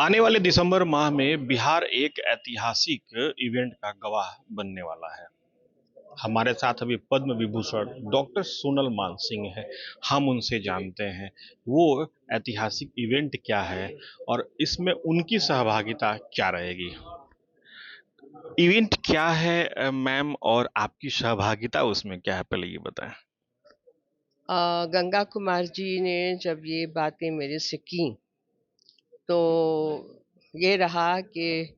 आने वाले दिसंबर माह में बिहार एक ऐतिहासिक इवेंट का गवाह बनने वाला है। हमारे साथ अभी पद्म विभूषण डॉक्टर सोनल मानसिंह हैं। हम उनसे जानते हैं वो ऐतिहासिक इवेंट क्या है और इसमें उनकी सहभागिता क्या रहेगी। इवेंट क्या है मैम, और आपकी सहभागिता उसमें क्या है, पहले ये बताएं। गंगा कुमार जी ने जब ये बातें मेरे से की तो ये रहा कि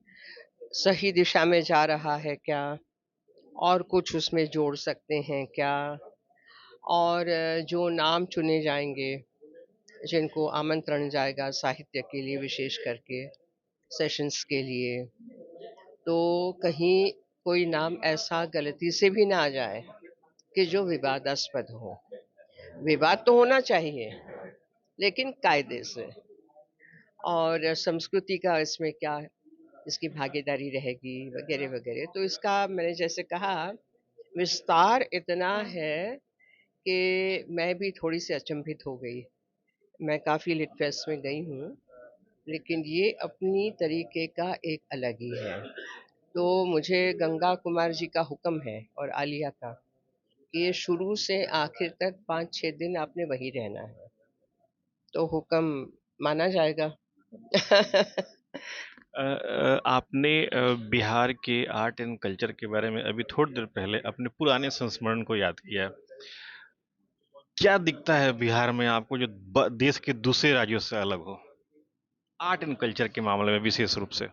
सही दिशा में जा रहा है क्या, और कुछ उसमें जोड़ सकते हैं क्या, और जो नाम चुने जाएंगे, जिनको आमंत्रण जाएगा साहित्य के लिए विशेष करके सेशंस के लिए, तो कहीं कोई नाम ऐसा गलती से भी ना आ जाए कि जो विवादास्पद हो। विवाद तो होना चाहिए लेकिन कायदे से, और संस्कृति का इसमें क्या इसकी भागीदारी रहेगी वगैरह वगैरह। तो इसका मैंने जैसे कहा, विस्तार इतना है कि मैं भी थोड़ी सी अचंभित हो गई। मैं काफ़ी लिट फेस्ट में गई हूँ, लेकिन ये अपनी तरीके का एक अलग ही है। तो मुझे गंगा कुमार जी का हुक्म है और आलिया का कि ये शुरू से आखिर तक 5-6 दिन आपने वहीं रहना है। तो हुक्म माना जाएगा। आपने बिहार के आर्ट एंड कल्चर के बारे में अभी थोड़ी देर पहले अपने पुराने संस्मरण को याद किया। क्या दिखता है बिहार में आपको जो देश के दूसरे राज्यों से अलग हो, आर्ट एंड कल्चर के मामले में विशेष रूप से।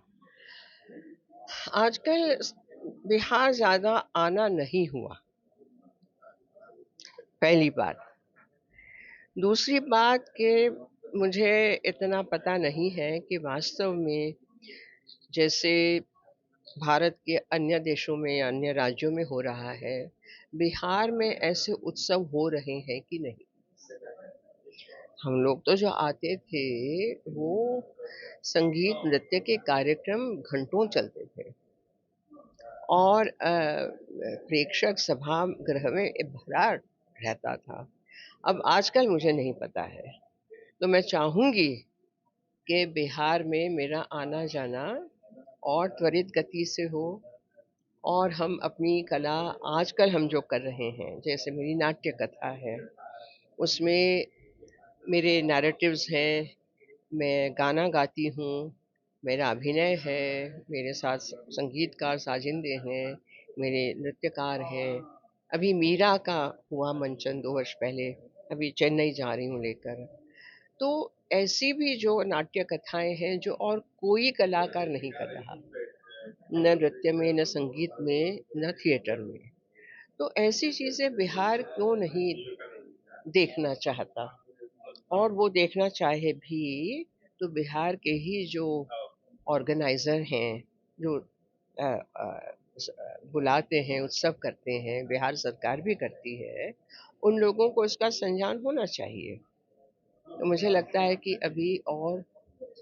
आजकल बिहार ज्यादा आना नहीं हुआ, पहली बात। दूसरी बात कि मुझे इतना पता नहीं है कि वास्तव में जैसे भारत के अन्य देशों में या अन्य राज्यों में हो रहा है, बिहार में ऐसे उत्सव हो रहे हैं कि नहीं। हम लोग तो जो आते थे वो संगीत नृत्य के कार्यक्रम घंटों चलते थे, और प्रेक्षक सभागृह में भरा रहता था। अब आजकल मुझे नहीं पता है। तो मैं चाहूंगी कि बिहार में मेरा आना जाना और त्वरित गति से हो, और हम अपनी कला आजकल हम जो कर रहे हैं, जैसे मेरी नाट्य कथा है, उसमें मेरे नैरेटिव्स हैं, मैं गाना गाती हूँ, मेरा अभिनय है, मेरे साथ संगीतकार साजिंदे हैं, मेरे नृत्यकार हैं। अभी मीरा का हुआ मंचन 2 वर्ष पहले, अभी चेन्नई जा रही हूँ लेकर। तो ऐसी भी जो नाट्य कथाएं हैं जो और कोई कलाकार नहीं कर रहा, न नृत्य में, न संगीत में, न थिएटर में। तो ऐसी चीजें बिहार क्यों नहीं देखना चाहता, और वो देखना चाहे भी तो बिहार के ही जो ऑर्गेनाइजर हैं, जो अ, अ, बुलाते हैं, उत्सव करते हैं, बिहार सरकार भी करती है, उन लोगों को इसका संज्ञान होना चाहिए। तो मुझे लगता है कि अभी और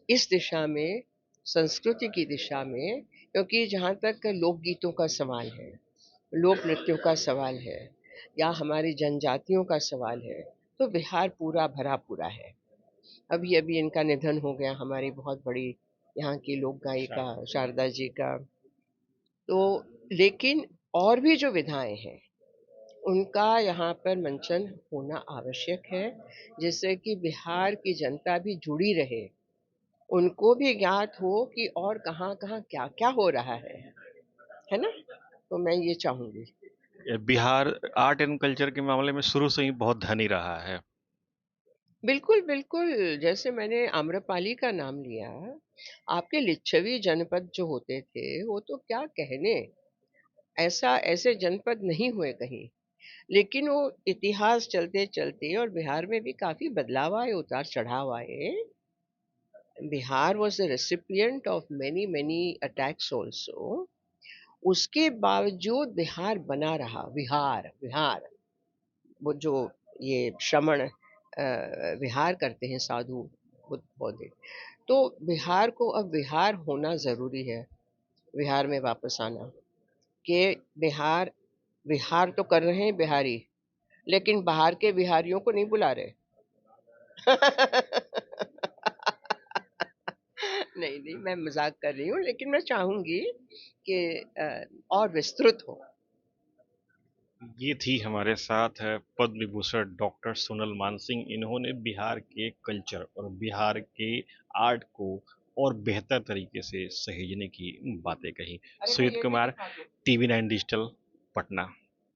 इस दिशा में, संस्कृति की दिशा में, क्योंकि जहाँ तक लोकगीतों का सवाल है, लोक नृत्यों का सवाल है, या हमारी जनजातियों का सवाल है, तो बिहार पूरा भरा पूरा है। अभी अभी इनका निधन हो गया, हमारी बहुत बड़ी यहाँ की लोक गायिका शारदा जी का। तो लेकिन और भी जो विधाएं हैं उनका यहाँ पर मंचन होना आवश्यक है, जिससे कि बिहार की जनता भी जुड़ी रहे, उनको भी ज्ञात हो कि और कहाँ कहाँ क्या क्या हो रहा है ना। तो मैं ये चाहूंगी। बिहार आर्ट एंड कल्चर के मामले में शुरू से ही बहुत धनी रहा है। बिल्कुल बिल्कुल। जैसे मैंने आम्रपाली का नाम लिया, आपके लिच्छवी जनपद जो होते थे वो तो क्या कहने, ऐसा ऐसे जनपद नहीं हुए कहीं। लेकिन वो इतिहास चलते चलते, और बिहार में भी काफी बदलाव आए, उतार चढ़ाव आए। Bihar was the recipient of many many attacks also. उसके बावजूद बिहार बना रहा। विहार विहार, वो जो ये श्रमण विहार करते हैं साधु बुद्ध बौद्ध, तो बिहार को अब बिहार होना जरूरी है। बिहार में वापस आना, कि बिहार विहार तो कर रहे हैं बिहारी, लेकिन बाहर के बिहारियों को नहीं बुला रहे। नहीं नहीं, मैं मजाक कर रही हूँ, लेकिन मैं चाहूंगी कि और विस्तृत हो। ये थी हमारे साथ पद्म विभूषण डॉक्टर सोनल मानसिंह। इन्होंने बिहार के कल्चर और बिहार के आर्ट को और बेहतर तरीके से सहेजने की बातें कही। अरे भाई सुजीत ये भी कुमार, दिखा दो। TV 9 digital, Patna.